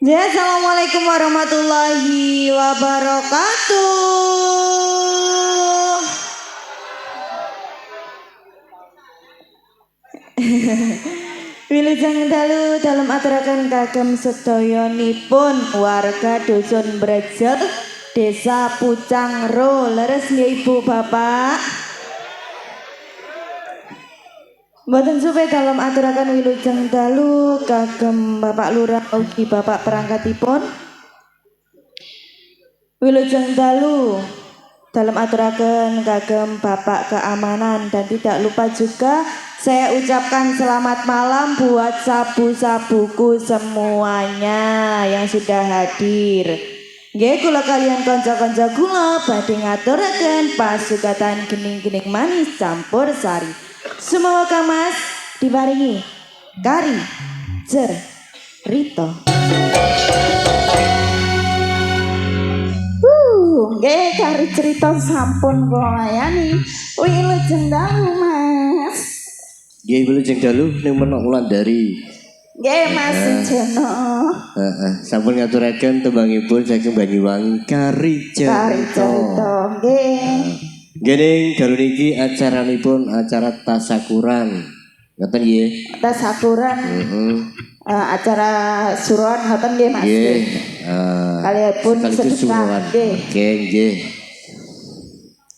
Ya, assalamualaikum warahmatullahi wabarakatuh. Wilujeng dalu dalam aturaken kagem sedayanipun warga dusun Brejel, Desa Pucangro. Leres nggih Ibu Bapak. Mboten suwe dalam aturaken wilujeng dalu kagem Bapak Lurah ugi Bapak perangkatipun. Wilujeng dalu dalam aturaken kagem Bapak keamanan, dan tidak lupa juga saya ucapkan selamat malam buat sabu-sabuku semuanya yang sudah hadir. Nggih kula kalian kanca-kanca kula badhe ngaturaken pasugatan gening-gening manis campur sari. Semoga Mas diparingi kari jer rito. Nggih kari cerita sampun kula layani. Wilujeng dalu Mas. Nggih wilujeng dalu ning menok Wulandari. Nggih Mas Jono. Sampun ngaturaken tembangipun saking Banyuwangi kari cerita. Nggih. Gini dalu niki acaranipun acara tasakuran. Ngoten nggih. Tasakuran. Acara suruhan ngoten nggih Mas. Nggih. Kalianipun sedekah nggih. Nggih.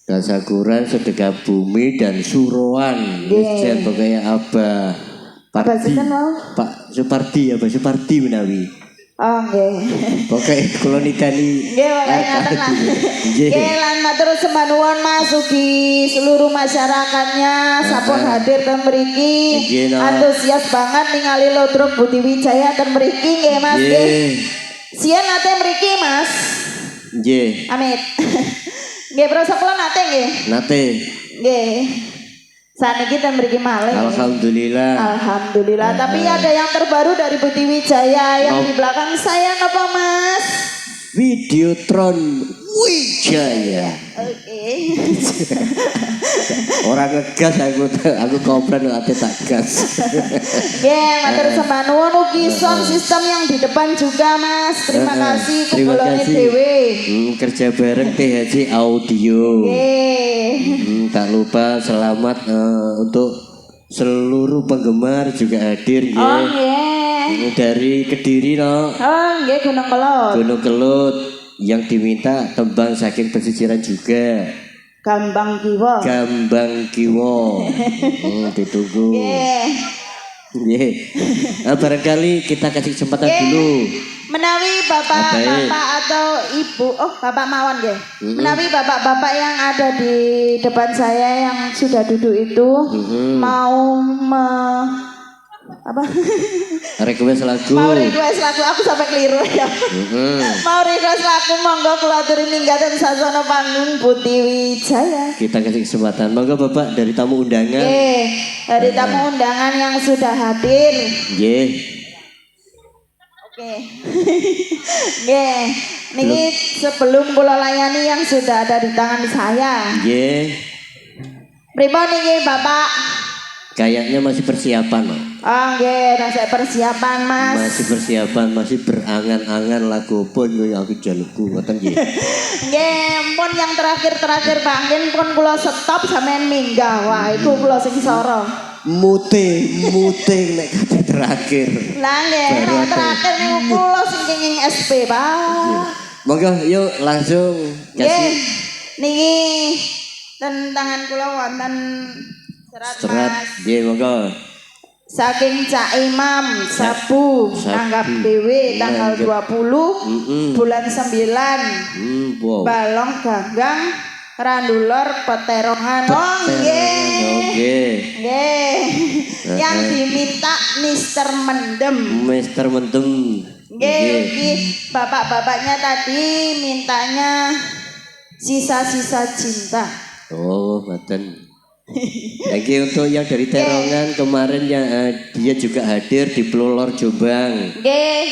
Tasakuran, sedekah bumi dan suruhan. Nggih pokoknya Abah Pardi. Pak Supardi, Abah Supardi menawi. Oh nggih. Pokoke kula niteni. Nggih ngaten lah. Nggih lan matur sembah nuwun Mas ugi seluruh masyarakatnya sampun hadir ten mriki. Antusias banget ningali Lodrok Budi Wijaya ten mriki nggih Mas nggih. Sien nate mriki Mas. Nggih. Amit. Nggih prosa kula nate nggih. Nate. Nggih. Saniki ten mriki malih. Alhamdulillah. Alhamdulillah. Tapi ada yang terbaru dari Budi Wijaya yang di belakang saya apa Mas? Videotron Wijaya. Oke. Orang ngegas aku komplain ate tak gas. Ya, matur sembah nuwun ugi sound system yang di depan juga Mas. Terima kasih kumpulannya dhewe. Kerja bareng THC Audio. Tak lupa selamat untuk seluruh penggemar juga hadir ya. Oh nggih. Dari Kediri no. Oh nggih Gunung Kelut. Gunung Kelut yang diminta tembang saking pesisiran juga. Gambang Kiwo. Gambang Kiwo. Ditunggu. Nggih. Barangkali kita kasih kesempatan dulu. Menawi bapak-bapak atau ibu, bapak mawon nggih. Menawi bapak-bapak yang ada di depan saya yang sudah duduk itu mau request lagu. Mau request lagu, aku sampai keliru ya. Mau request lagu monggo kula aturi minggaten sasana panggung Budi Wijaya. Kita kasih kesempatan. Monggo Bapak dari tamu undangan. Dari tamu undangan yang sudah hadir. Nggih. Oke. Nggih. Niki sebelum kula layani yang sudah ada di tangan saya. Nggih. Pripun niki Bapak? Kayaknya masih persiapan loh. Nggih, masih persiapan Mas. Masih persiapan, masih berangan-angan lagu pun yang aku jalukku ngoten nggih. Nggih, pun yang terakhir bangin pun kula stop sampean minggah. Wah, iku kula sing soro. Mute nek kata terakhir. Lah nggih, terakhir niku kula sing kenging SP, Pak. Monggo yuk langsung kasih. Niki tangan kula wonten serat nggih monggo. Saking Cak Imam Sabu tanggap dhewe tanggal 20 bulan 9 Balong Ganggang Randulor Peterongan. Nggih. Yang diminta Mister Mendem. Nggih, bapak-bapaknya tadi mintanya sisa-sisa cinta. Oh, ngoten. Lagi untuk yang dari Terongan kemarin yang dia juga hadir di Pelolor Jombang.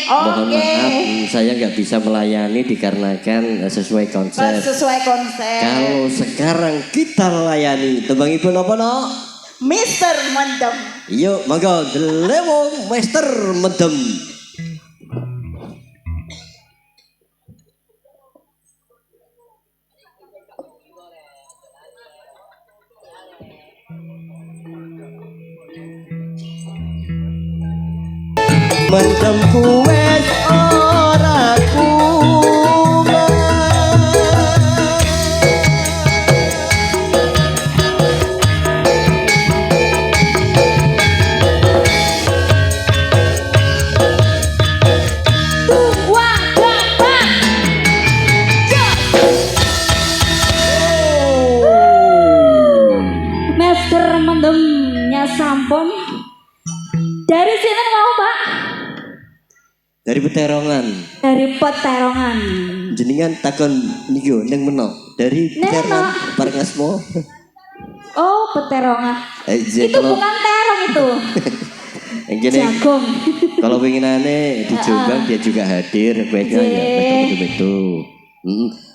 Mohon maaf saya nggak bisa melayani dikarenakan sesuai konsep. Kalau sekarang kita layani tembangipun apa no? Mister Mendem. Yuk monggo Lewong Mister Mendem. Mendemku wes ora kuman. Master mendemnya sampun. Dari sini mau Pak? Dari Peterongan. Dari Peterongan. Jenengan takon niku ning meno. Dari Peterongan Parngasmo. Oh, Peterongan. Itu kalau, bukan terong itu. yang gini, Jagung. kalau pengenane di Jombang dia juga hadir. Baiknya ya betul-betul itu.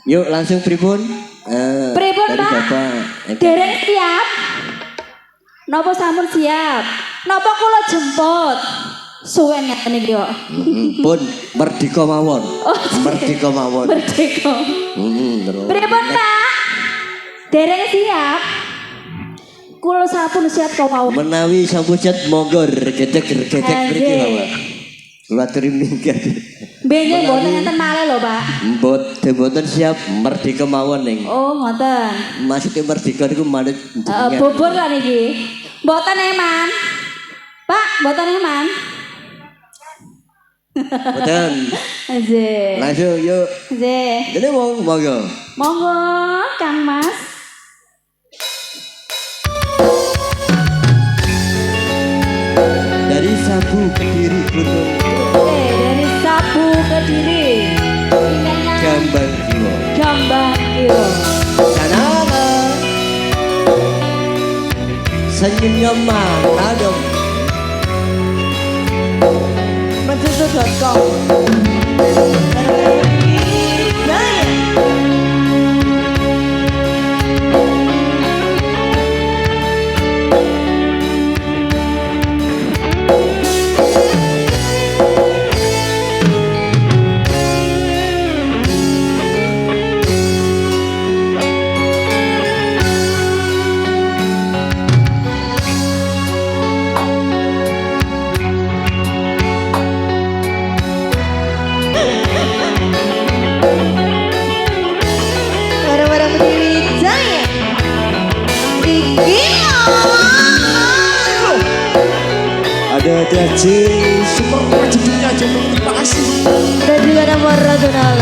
Yuk langsung pripun? Pripun dari Pak? Bapak. Dereng siap. Napa sampun siap? Napa kula jemput? Suwen ngeten iki kok. Pun merdeka mawon. Oh, merdeka mawon. Merdeka. Terus. Pripun Pak? Dereng siap. Kula sampun siap kok mawon. Menawi sampun siap monggo gedek mriki Bapak. Kula aturi minggat. Benjing mboten ngenten malih lho, Pak. Mboten siap merdeka mawon ning. Oh, ngoten. Maksudnya merdeka niku manut Bubur kan iki. Mboten eman. Pak, mboten eman. Mboten. Nggih. Langsung yuk. Nggih. Dene monggo. Monggo, Kang Mas. Dari Sabu Kediri Gunung. Dari Sabu Kediri. Gambar Jiwa. Gambar Jiwa. Sanana. Senyumnya mana dong? Mensusu.com. Bareng-bareng Dewi Jaya. Ada semua jadinya jemput pasti. Dan juga nomor regional.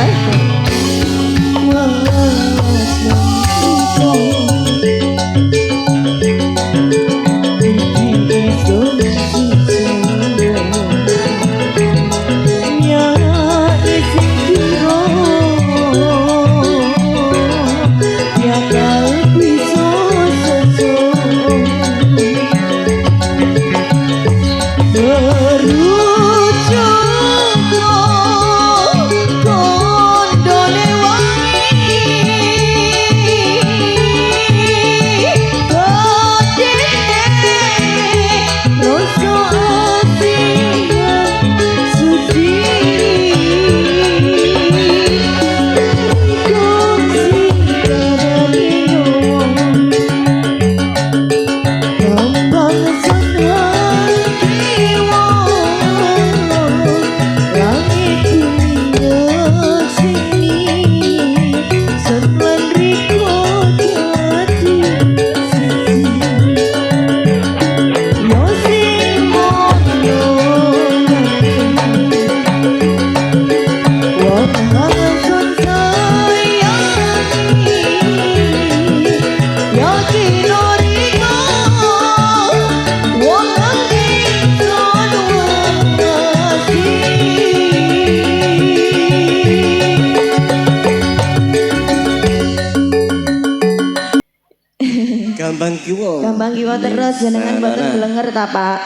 Gampang kiwa. Gampang kiwa terus jenengan mboten blenger ta, Pak?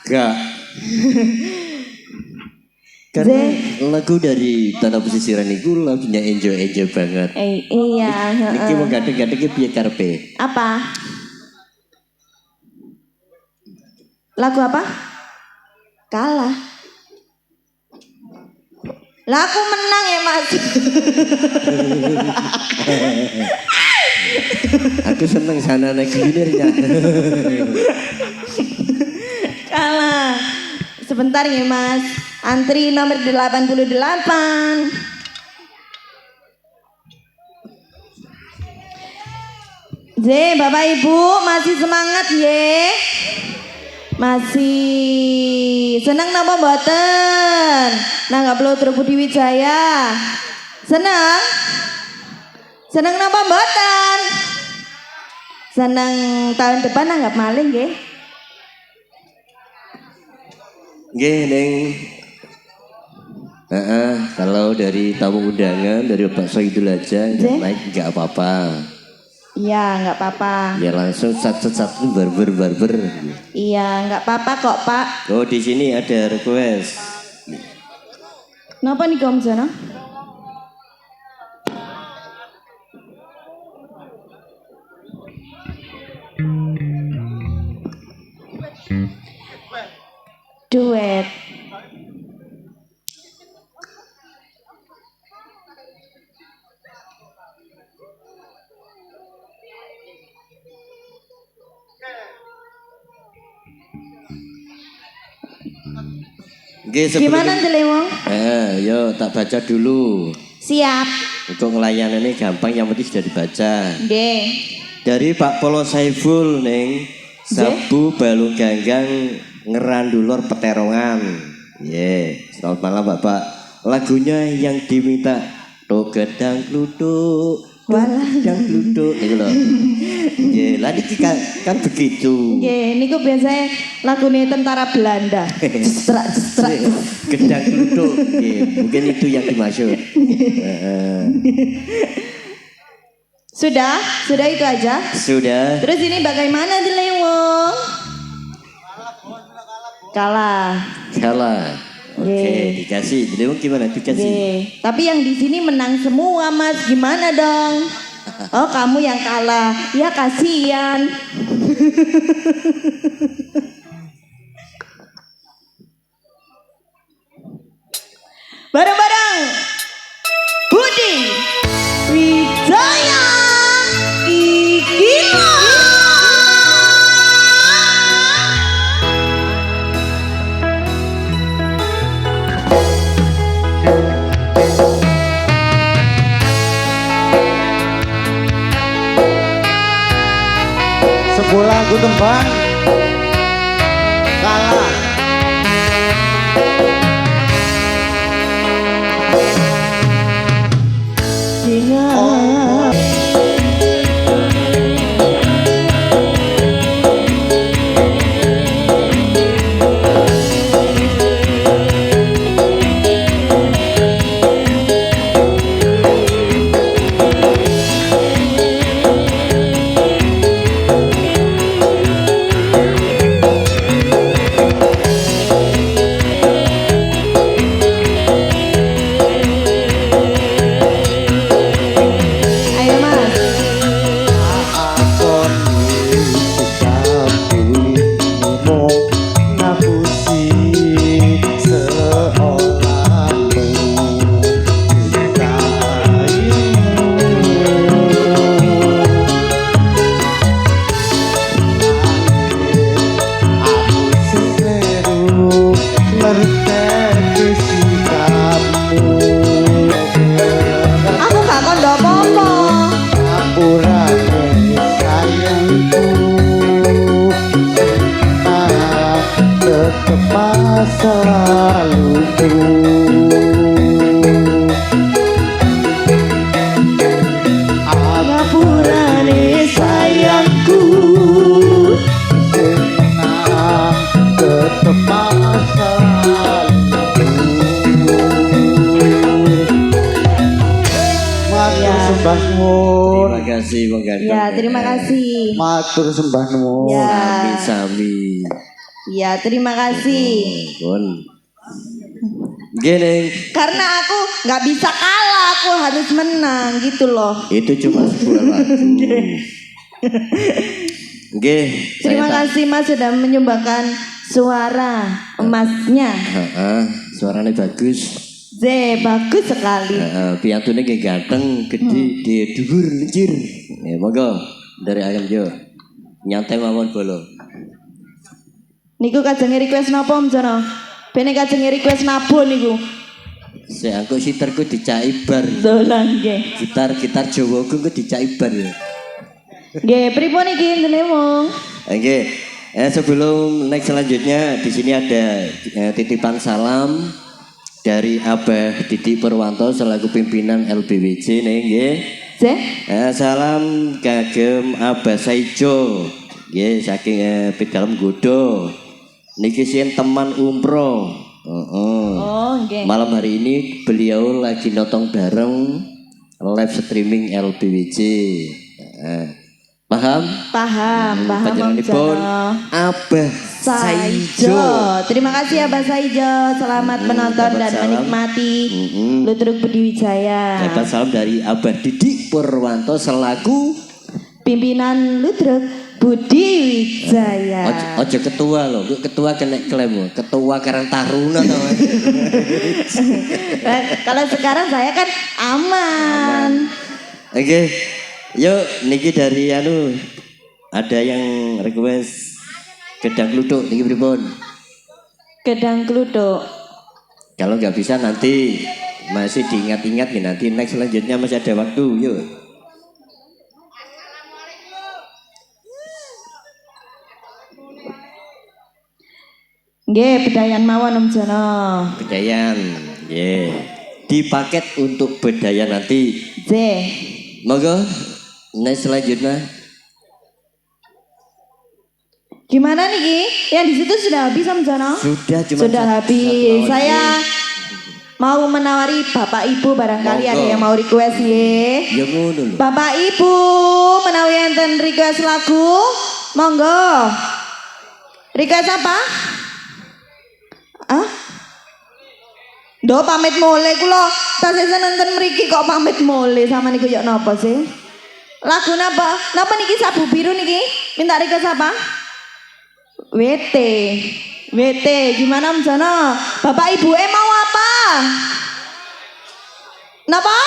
Gak. Karena lagu dari Tanah Pesisiran itu lagunya enjoy banget. Iya, Niki mau gadek-gadeknya piye karepe? Apa? Lagu apa? Kalah. Lah aku menang ya, Mas. Aku seneng sana naik kulirnya. Kalah. Sebentar ya, Mas. Antri nomor 88. Bapak Ibu masih semangat ye? Masih seneng napa mboten? Nanggap Lodro Budi Wijaya. Seneng? Seneng napa mboten? Seneng tahun depan nanggap maling nggih? Nggih ning kalau dari tamu undangan dari Pak Soidul aja naik nggak apa-apa. Iya, nggak apa-apa. Ya langsung satu-satu barber. Iya, nggak apa-apa kok Pak. Oh di sini ada request. Napa nih Om Jono? Duet. Gimana Delewong? Yo tak baca dulu. Siap. Untuk ngelayanannya gampang, yang penting sudah dibaca. Nggih. Dari Pak Polo Saiful neng Sabu Balung Ganggang Ngerandulur Peterongan. Selamat malam Bapak. Lagunya yang diminta Gedang Kluduk. Gedang Kluduk niku lho. Nggih, lah niki kan begitu. Nggih, niku biasanya lagune tentara Belanda. Strak. Gedang Kluduk. Mungkin itu yang dimaksud. Sudah itu aja. Sudah. Terus ini bagaimana Delewong? Kalah. Oke, dikasih. Delewong gimana? Dikasih. Tapi yang di sini menang semua Mas. Gimana dong? Oh kamu yang kalah. Ya kasihan. Bareng-bareng Budi Wijaya Igila. Sebuah lagu tembang Kalah. Terima kasih. Matur sembah nuwun. Sami. Ya, terima kasih. Gini. Karena aku nggak bisa kalah, aku harus menang gitu loh. Itu cuma sebuah lagu. Terima kasih Mas sudah menyumbangkan suara emasnya. Suaranya bagus. Bagus sekali. Piantune nggih ganteng, gede, dia dhuwur, lincir. Monggo dari ayam jo. Nyantai mawon bolo. Niku kajenge request napa Om Jono? Ben kajeng request nabon niku. Saya angkut sitarku dicai bar. Dolan nggih. Gitar Jawa ku dicai bar ya. Nggih, pripun iki ndelemu? Oke. Sebelum next selanjutnya di sini ada titipan salam dari Abah Didi Purwanto selaku pimpinan LBWJ nggih. Salam kagem Abah Saijo. Nggih saking Pedalem Godo. Niki sien teman umroh. Oh, nggih. Malam hari ini beliau lagi nonton bareng live streaming LBWJ. Paham? Paham. Panjenenganipun Abah Saijo. Terima kasih Abah Saijo. Selamat menonton dan menikmati Ludruk Budi Wijaya. Dapat salam dari Abah Didi Purwanto selaku pimpinan Ludruk Budi Wijaya. Ojo ketua loh, ketua kena klaim, ketua Karang Taruna tau. Kalau sekarang saya kan aman. Oke. Yuk, niki dari ada yang request gedang kluthuk niki pripun? Gedang kluthuk. Kalau nggak bisa nanti masih diingat-ingat ya, nanti next selanjutnya masih ada waktu. Yuk. Nggih, bedayan mawon Om Jono. Bedayan, nggih. Di paket untuk bedayan nanti. Monggo. Next selanjutnya. Gimana nih? Yang di situ sudah habis Om Jono? Sudah habis. Saya mau menawari Bapak Ibu barangkali ada yang mau request nggih. Ya ngono lho. Bapak Ibu menawi enten request lagu, monggo. Request apa? Pamit mole kula. Tasih senenten mriki kok pamit mole sama niku yo napa sih? Lagu napa? Napa niki Sabu Biru niki? Minta request apa? WT. Gimana Om Jono? Bapak Ibu mau apa? Napa?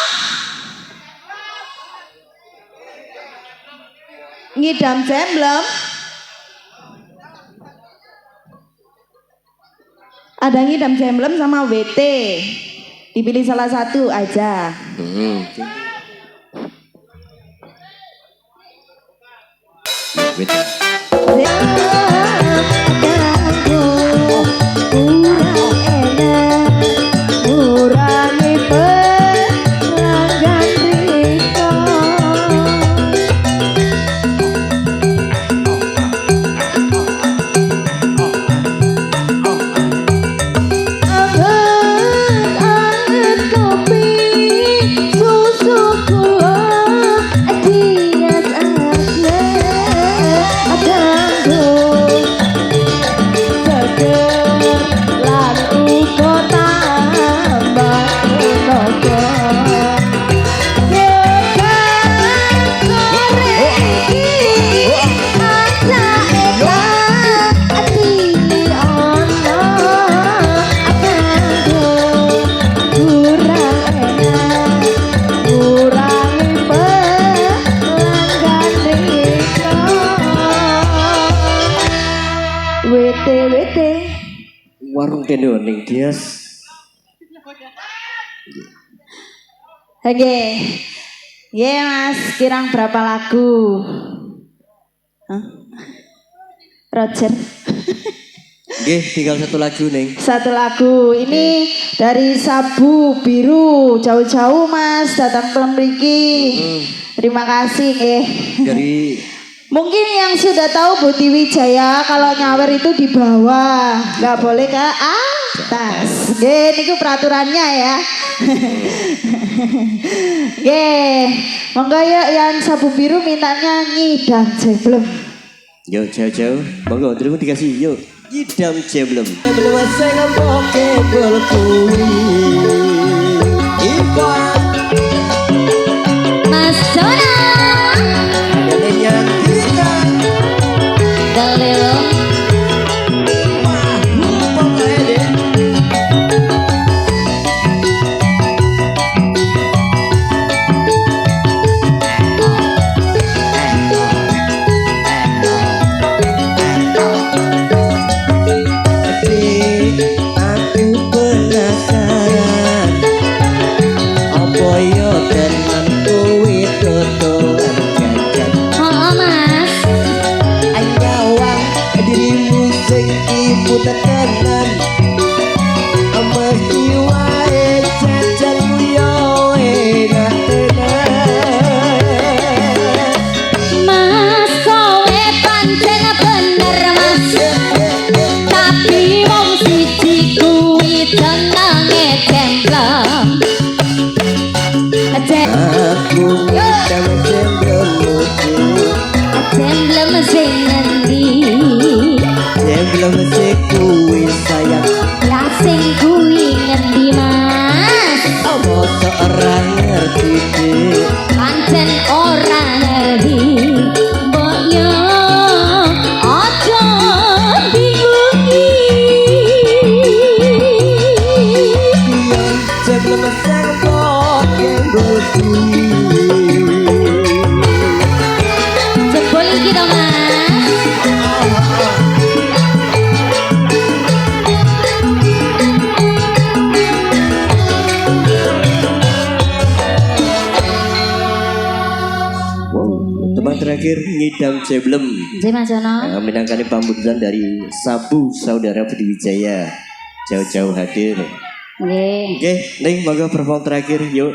Ngidam jemblem. Ada ngidam jemblem sama WT. Dipilih salah satu aja. Warung Tendoning Dias. Oke. Mas, kirang berapa lagu? Roger. Nggih, tinggal satu lagu Neng. Satu lagu. Ini dari Sabu Biru. Jauh-jauh Mas datang ke mriki. Terima kasih nggih. Dari mungkin yang sudah tahu Budi Wijaya kalau nyawer itu di bawah, nggak boleh ke atas. Niku peraturannya ya. Monggo ya yang Sabu Biru mintanya ngidam jemblem. Yuk jauh-jauh, monggo terima dikasih yuk. Ngidam jemblem. Belum saya boke berkuwi. Mas Jono. Babak terakhir ngidam jeblem. Nggih Mas Jono. Menangkan pambututan dari Sabu Saudara Budi Wijaya. Jauh-jauh hadir. Nggih. Oke, nih monggo perform terakhir yuk.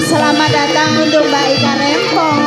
Selamat datang untuk Mbak Ika Rempong.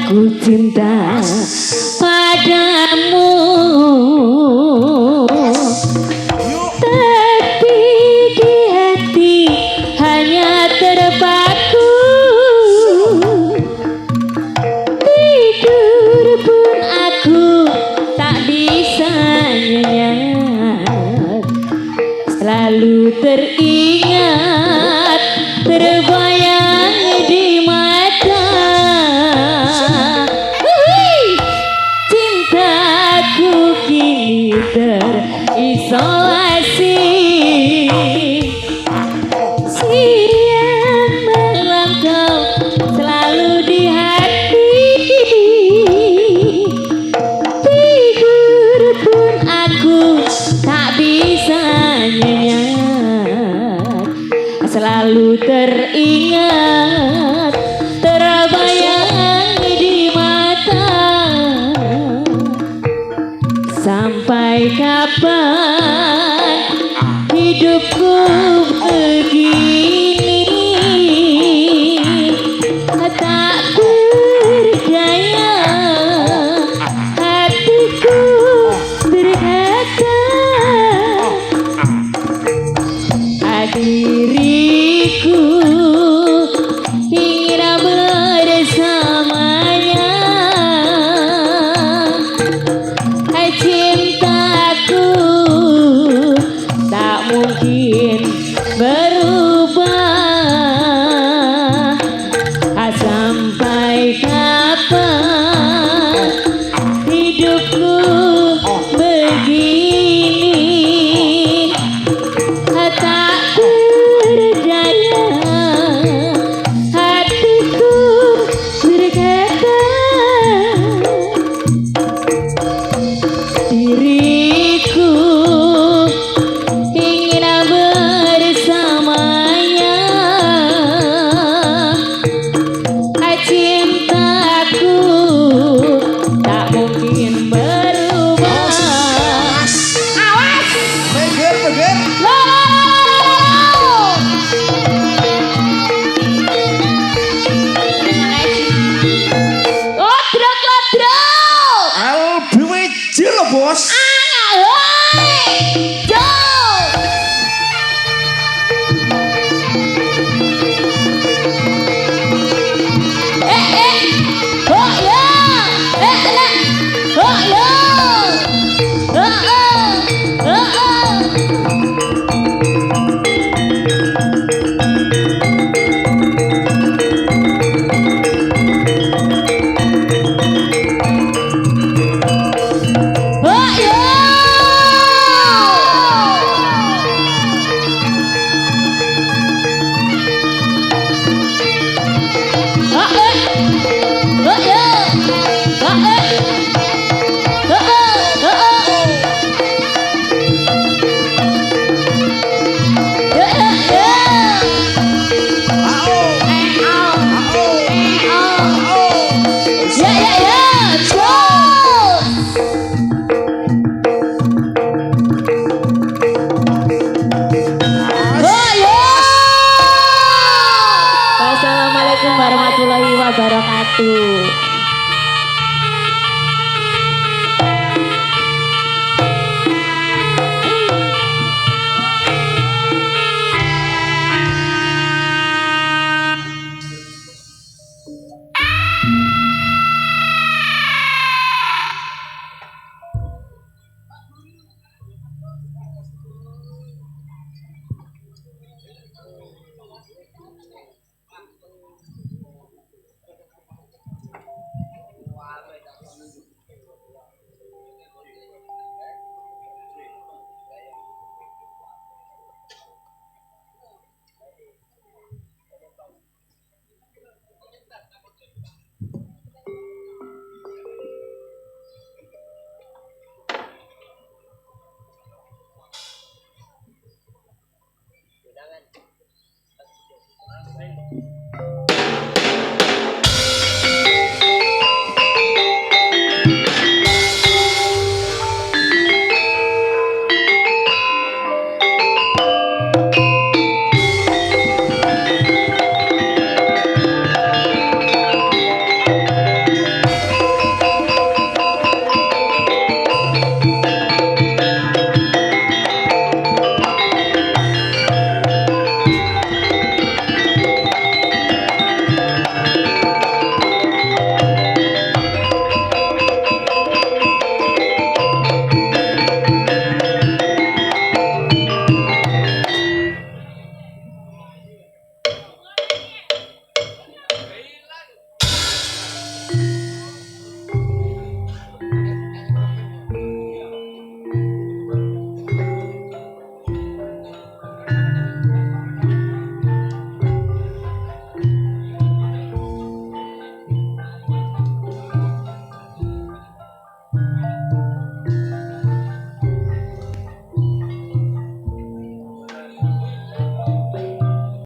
Ku cinta padamu, tapi di hati hanya terpaku. Tidur pun aku tak bisa nyenyak, selalu teringat, terbayang di mata. Jos. Wassalamualaikum warahmatullahi wabarakatuh.